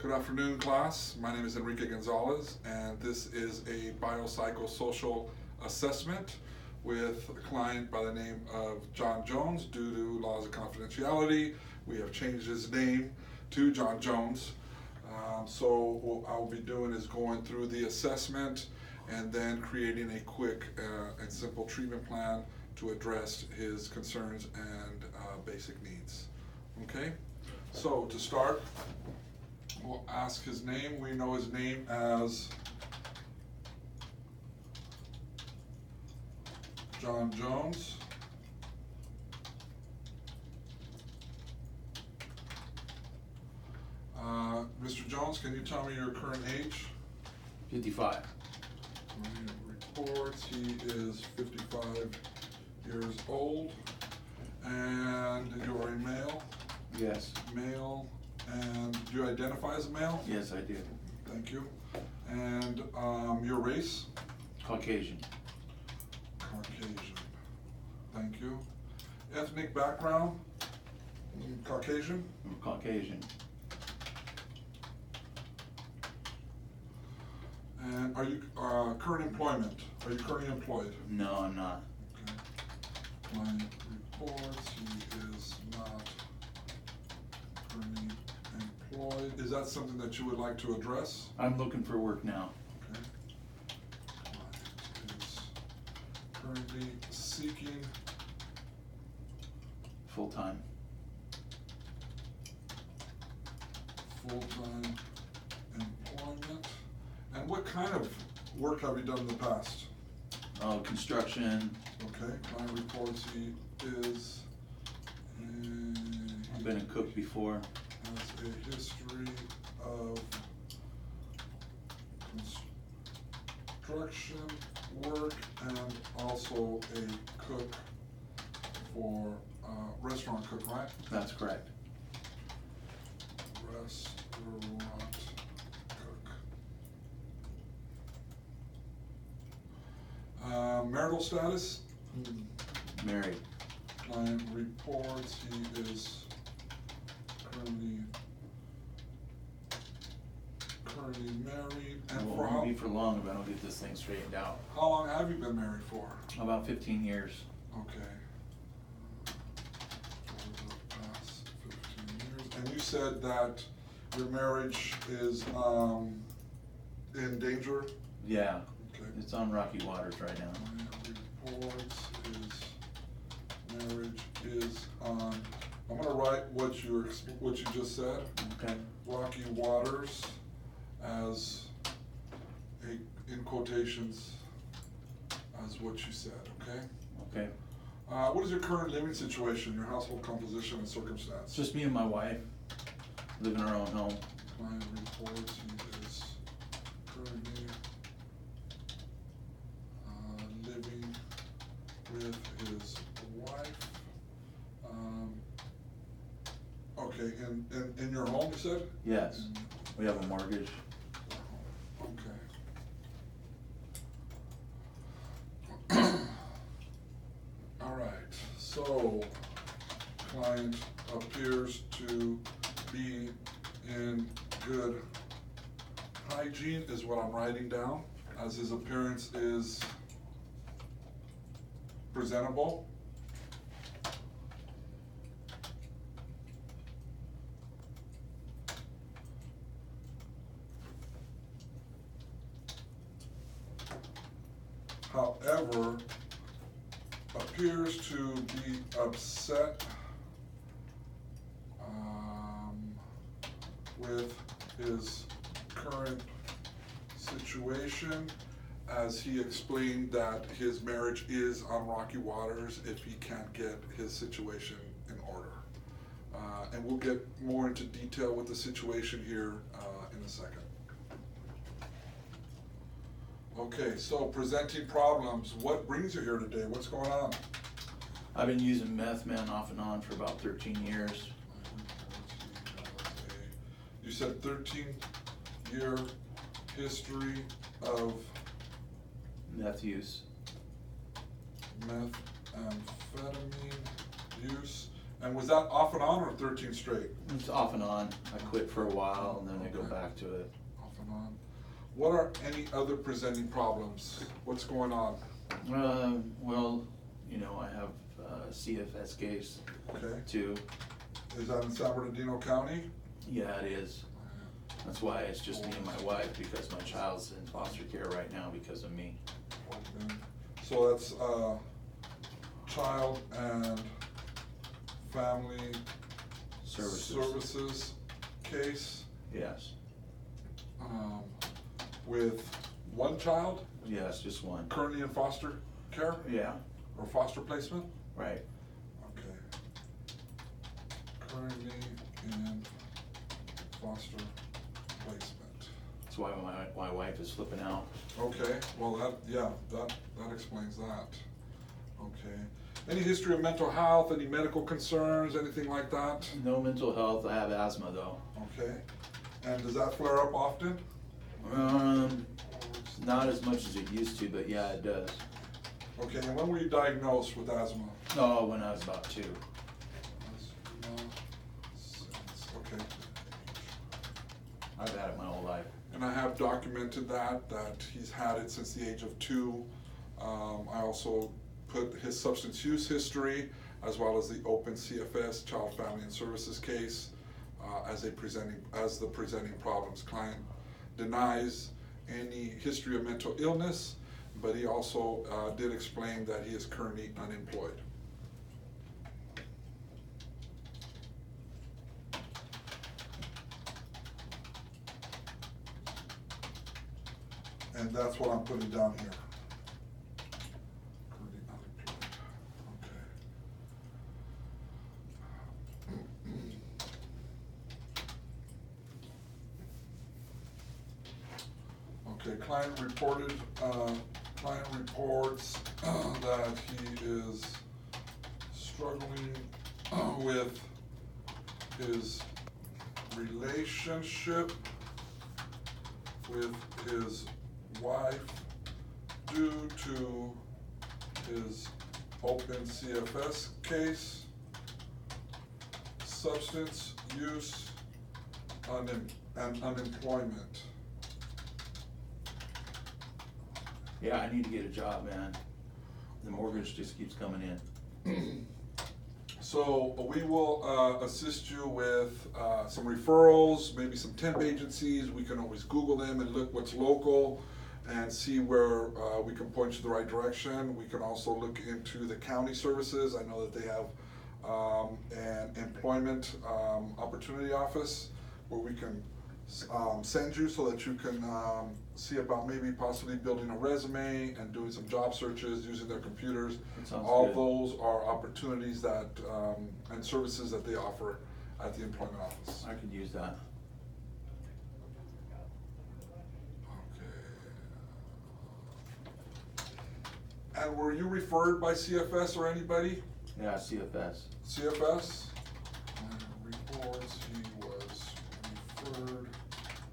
Good afternoon, class. My name is Enrique Gonzalez, and this is a biopsychosocial assessment with a client by the name of John Jones. Due to laws of confidentiality, we have changed his name to John Jones. So what I'll be doing is going through the assessment and then creating a quick and simple treatment plan to address his concerns and basic needs. Okay? So to start, we'll ask his name. We know his name as John Jones. Mr. Jones, can you tell me your current age? 55. Reports, he is 55 years old. And you're a male? Yes. Male. And do you identify as a male? Yes, I do. Thank you. And your race? Caucasian. Caucasian. Thank you. Ethnic background? Caucasian? I'm Caucasian. And are you current employment? Are you currently employed? No, I'm not. Okay. Client reports he is not currently employed. Is that something that you would like to address? I'm looking for work now. Okay. Client is currently seeking Full-time. full-time employment. And what kind of work have you done in the past? Construction. Okay, client reports he is, I've been a cook before. has a history of construction work and also a cook for, restaurant cook, right? That's correct. Restaurant cook. Marital status? Married. Client reports he is currently married. And Well, for it how, won't be for long if I don't get this thing straightened out. how long have you been married for? About 15 years. Okay. For the past 15 years. And you said that your marriage is in danger? Yeah. Okay. It's on rocky waters right now. Client reports his marriage is on, I'm gonna write what you just said, Okay. rocky waters, as in quotations, as what you said, okay? Okay. What is your current living situation, your household composition and circumstance? It's just me and my wife. Live in our own home. Client reports he is currently living with his wife. Okay, in your home, you said? Yes. We have a mortgage. Okay. All right, so client appears to be in good hygiene is what I'm writing down, as his appearance is presentable. However, appears to be upset with his current situation, as he explained that his marriage is on rocky waters if he can't get his situation in order. And we'll get more into detail with the situation here in a second. Okay, so presenting problems. What brings you here today? What's going on? I've been using meth, man, off and on for about 13 years. You said 13-year history of Meth use. methamphetamine use. And was that off and on or 13 straight? It's off and on. I quit for a while and then I go back to it. Off and on. What are any other presenting problems? What's going on? Well, you know, I have a CFS case Okay. too. Is that in San Bernardino County? Yeah, it is. That's why it's just me and my wife, because my child's in foster care right now because of me. Okay. So that's child and family services case Yes. with one child Yes, just one. currently in foster care Yeah, or foster placement? right. Okay. Currently in foster placement. That's why my wife is flipping out. Okay, well that explains that. Okay. Any history of mental health, any medical concerns, anything like that? No mental health. I have asthma though. Okay. And does that flare up often? Not as much as it used to, but yeah, it does. Okay, and when were you diagnosed with asthma? Oh, when I was about 2. Okay. I've had it my whole life. And I have documented that he's had it since the age of 2. I also put his substance use history as well as the open CFS, Child, Family and Services case as the presenting problems. Client denies any history of mental illness, but he also did explain that he is currently unemployed. And that's what I'm putting down here. Currently unemployed. Okay. Okay, client reports that he is struggling with his relationship with his wife due to his open CFS case, substance use, and unemployment. Yeah, I need to get a job, man. The mortgage just keeps coming in. So we will assist you with some referrals, maybe some temp agencies. We can always Google them and look what's local and see where we can point you the right direction. We can also look into the county services. I know that they have an employment opportunity office where we can send you so that you can see about maybe possibly building a resume and doing some job searches using their computers. All good. Those are opportunities that and services that they offer at the employment office. I could use that. Okay. And were you referred by CFS or anybody? Yeah, CFS. CFS? Reports he was referred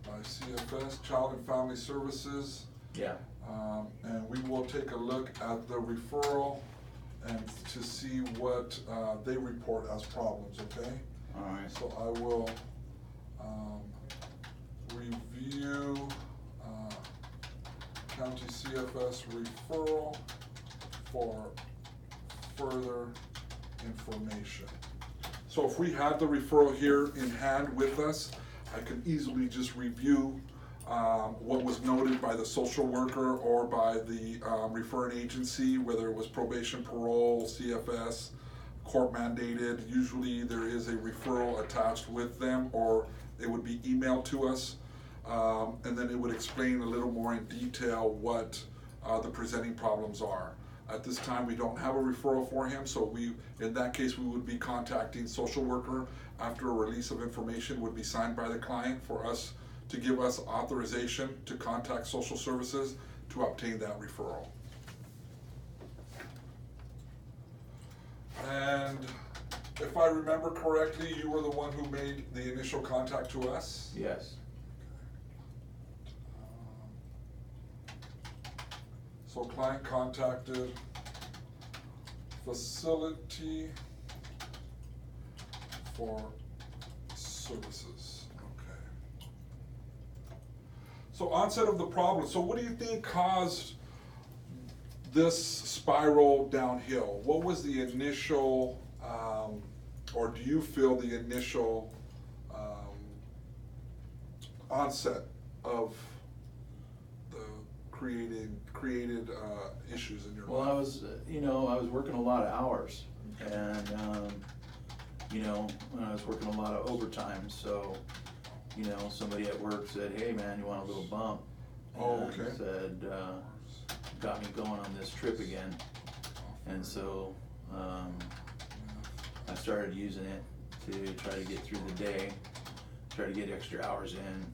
by CFS, Child and Family Services. Yeah. And we will take a look at the referral and to see what they report as problems, okay? All right. So I will review county CFS referral for further information. So if we have the referral here in hand with us, I can easily just review what was noted by the social worker or by the referring agency, whether it was probation, parole, CFS, court mandated. Usually there is a referral attached with them, or it would be emailed to us, and then it would explain a little more in detail what the presenting problems are. At this time, we don't have a referral for him, so in that case, we would be contacting social worker after a release of information would be signed by the client for us to give us authorization to contact social services to obtain that referral. And if I remember correctly, you were the one who made the initial contact to us? Yes. So client contacted facility for services, okay. So onset of the problem, so what do you think caused this spiral downhill? What was the initial, or do you feel the initial onset of the created issues in your Well, life? I was, I was working a lot of hours, and, I was working a lot of overtime, so, somebody at work said, hey, man, you want a little bump? Oh, And okay. said, got me going on this trip again, and so, I started using it to try to get through the day, try to get extra hours in,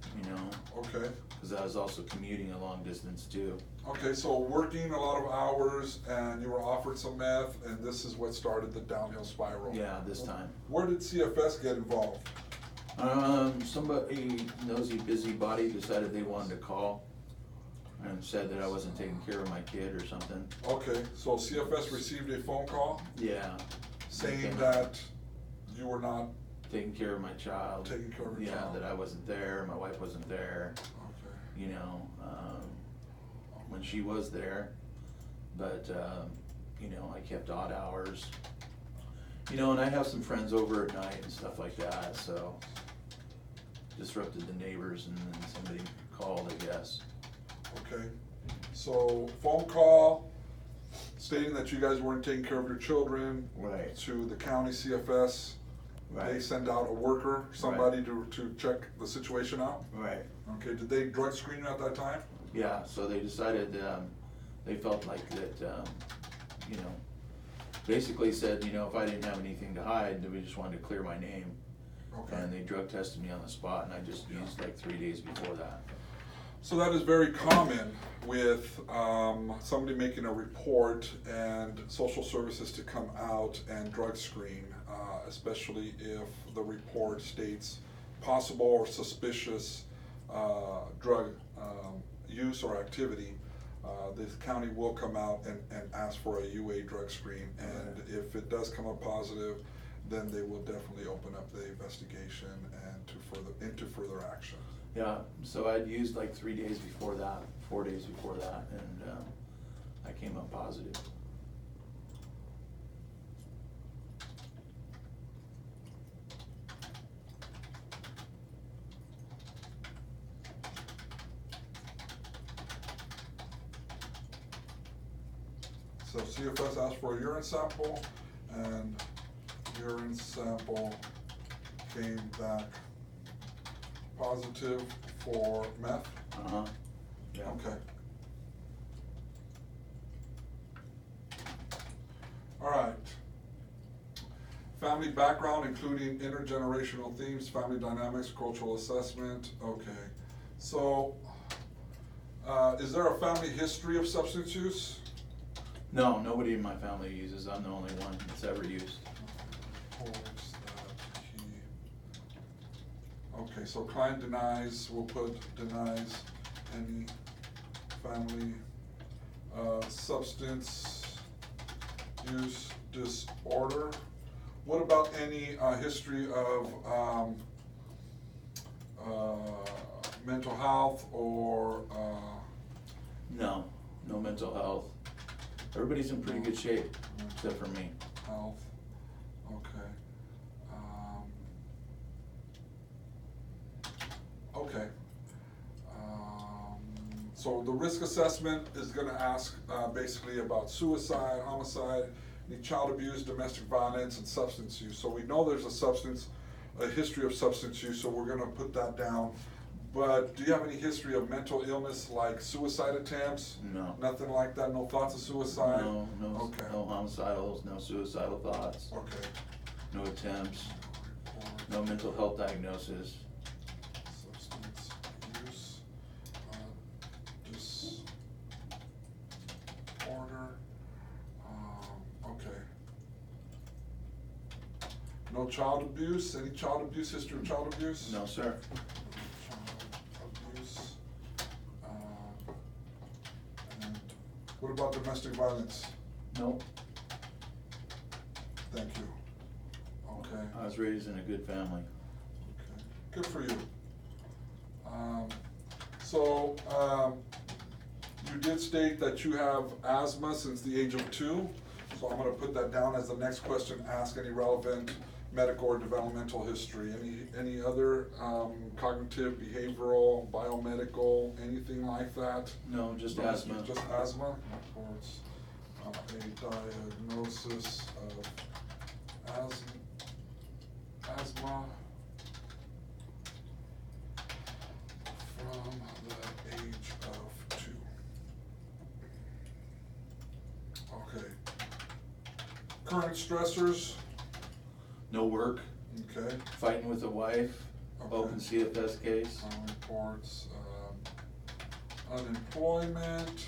Okay. because I was also commuting a long distance too. Okay, so working a lot of hours and you were offered some meth, and this is what started the downhill spiral. Yeah, this time. Where did CFS get involved? Somebody nosy busybody decided they wanted to call and said that I wasn't taking care of my kid or something. Okay, so CFS received a phone call Yeah. saying Okay. that you were not Taking care of my child. taking care of your Yeah, child. that I wasn't there, my wife wasn't there, Okay. when she was there. But, I kept odd hours. And I have some friends over at night and stuff like that, so disrupted the neighbors, and then somebody called, I guess. Okay, so phone call stating that you guys weren't taking care of your children Right. to the county CFS. They Right. send out a worker, somebody to check the situation out. Right. Okay, did they drug screen you at that time? Yeah, so they decided, they felt like that, basically said, if I didn't have anything to hide, then we just wanted to clear my name. Okay. And they drug tested me on the spot, and I just used like 3 days before that. So that is very common with somebody making a report and social services to come out and drug screen, especially if the report states possible or suspicious drug use or activity. The county will come out and ask for a UA drug screen, and if it does come up positive, then they will definitely open up the investigation and into further action. Yeah, so I'd used like 3 days before that, 4 days before that, and I came up positive. So CFS asked for a urine sample, and urine sample came back positive for meth. Uh-huh. Yeah. Okay. All right. Family background, including intergenerational themes, family dynamics, cultural assessment. Okay. So, is there a family history of substance use? No, nobody in my family uses. I'm the only one that's ever used. Reports that he. Okay, so client denies, we'll put denies any family substance use disorder. What about any history of mental health or No, no mental health. Everybody's in pretty good shape, except for me. health? Okay. Okay. So the risk assessment is gonna ask basically about suicide, homicide, any child abuse, domestic violence, and substance use. So we know there's a history of substance use, so we're gonna put that down. But do you have any history of mental illness, like suicide attempts? No. Nothing like that, no thoughts of suicide? No, Okay. no homicidals, no suicidal thoughts, Okay. no attempts, Report. no mental health diagnosis. Substance use, disorder, okay. No child abuse, any child abuse, history of child abuse? No, sir. Child abuse, and what about domestic violence? Nope. Thank you. Okay. I was was raised in a good family. Okay, good for you. So, you did state that you have asthma since the age of 2, so I'm gonna put that down as the next question, ask any relevant medical or developmental history. Any other cognitive, behavioral, biomedical, anything like that? No, just asthma. Just asthma? Towards a diagnosis of asthma from the age of 2. Okay. Current stressors? No work, Okay. fighting with a wife, Okay. open CFS case. Reports, unemployment,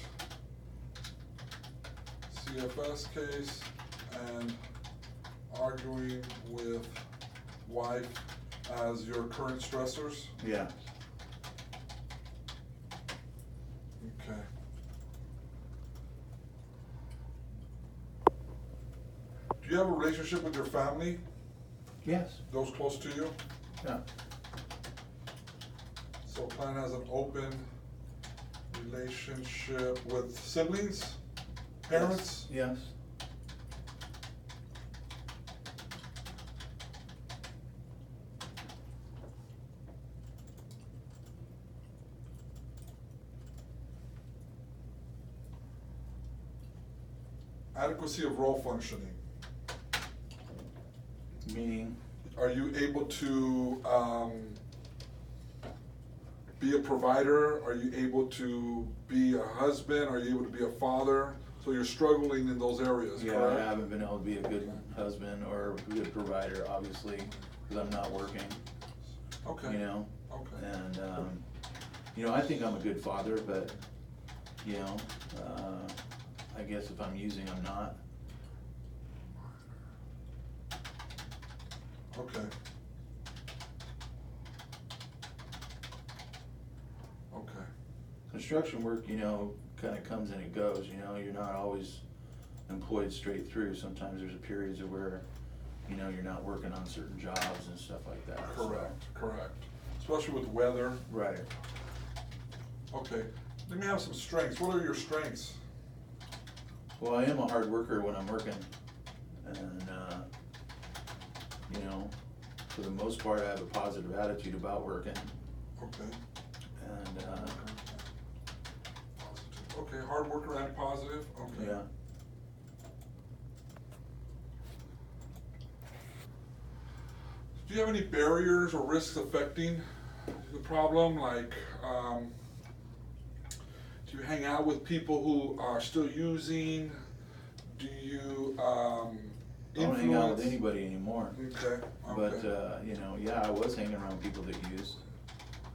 CFS case, and arguing with wife as your current stressors? Yeah. Okay. Do you have a relationship with your family? Yes. Those close to you? Yeah. So Plan has an open relationship with siblings, parents? Yes. Adequacy of role functioning. Meaning, Are you able to be a provider? Are you able to be a husband? Are you able to be a father? So you're struggling in those areas, yeah, correct? I haven't been able to be a good husband or a good provider, obviously, because I'm not working, Okay. you know? Okay. And, you know, I think I'm a good father, but, you know, I guess if I'm using, I'm not. Okay. Okay. Construction work, you know, kind of comes and it goes, you know, you're not always employed straight through. Sometimes there's periods of where, you know, you're not working on certain jobs and stuff like that. so. Correct. Especially with weather. Right. Okay. Let me have some strengths. What are your strengths? Well, I am a hard worker when I'm working, and, you know, for the most part, I have a positive attitude about working, Okay. and, Positive. Okay, hard worker and positive, okay. yeah. Do you have any barriers or risks affecting the problem? Like, do you hang out with people who are still using? Do you I don't hang out with influence? anybody anymore. Okay, But, okay. you know, yeah, I was hanging around people that used.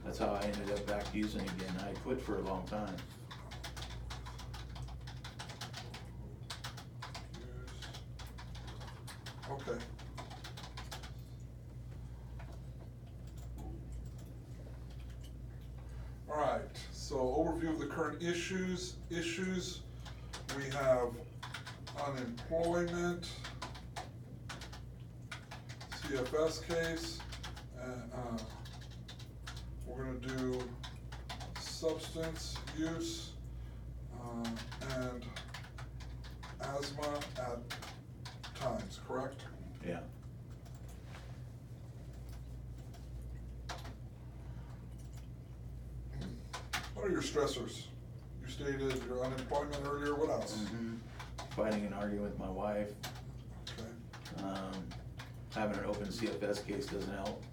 That's how I ended up back using again. I quit for a long time. Okay. All right, so overview of the current issues. We have unemployment, CFS case, and we're gonna do substance use, and asthma at times, correct? Yeah. What are your stressors? You stated your unemployment earlier, what else? Mhm. Fighting and arguing with my wife. Okay. Having an open CFS case doesn't help.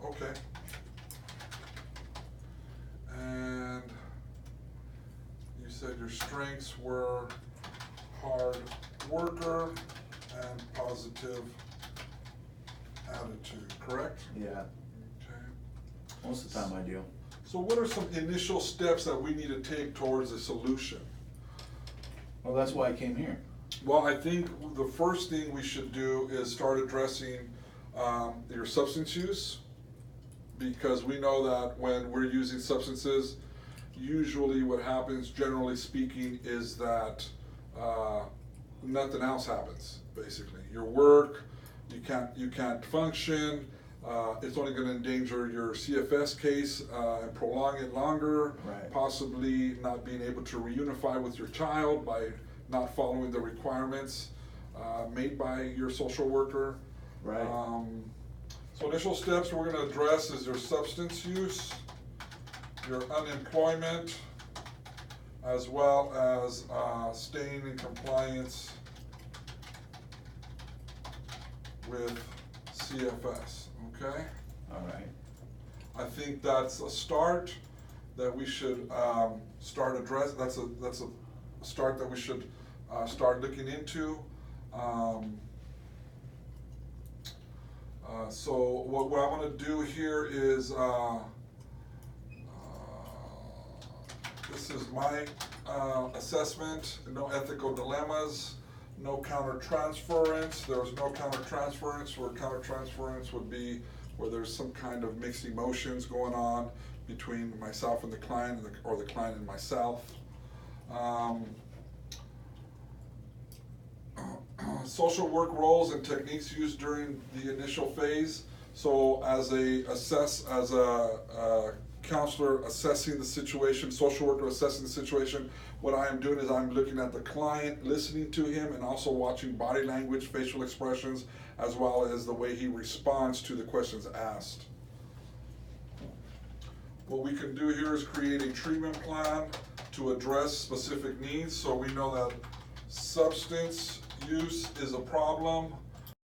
Okay. And you said your strengths were hard worker and positive attitude, correct? Yeah. Okay. Most of the time I do. So what are some initial steps that we need to take towards a solution? Well, that's why I came here. Well, I think the first thing we should do is start addressing your substance use, because we know that when we're using substances, usually what happens, generally speaking, is that nothing else happens, basically. Your work, you can't function. It's only going to endanger your CFS case and prolong it longer. Right. Possibly not being able to reunify with your child by not following the requirements made by your social worker. Right. So initial steps we're going to address is your substance use, your unemployment, as well as staying in compliance with CFS, okay? All right. I think that's a start that we should start address. That's a start that we should start looking into. So what I want to do here is this is my assessment. No ethical dilemmas. No countertransference. There's no countertransference. Where countertransference would be where there's some kind of mixed emotions going on between myself and the client, or the client and myself. Social work roles and techniques used during the initial phase. So as a counselor assessing the situation, social worker assessing the situation, what I am doing is I'm looking at the client, listening to him, and also watching body language, facial expressions, as well as the way he responds to the questions asked. What we can do here is create a treatment plan to address specific needs. So we know that substance use is a problem.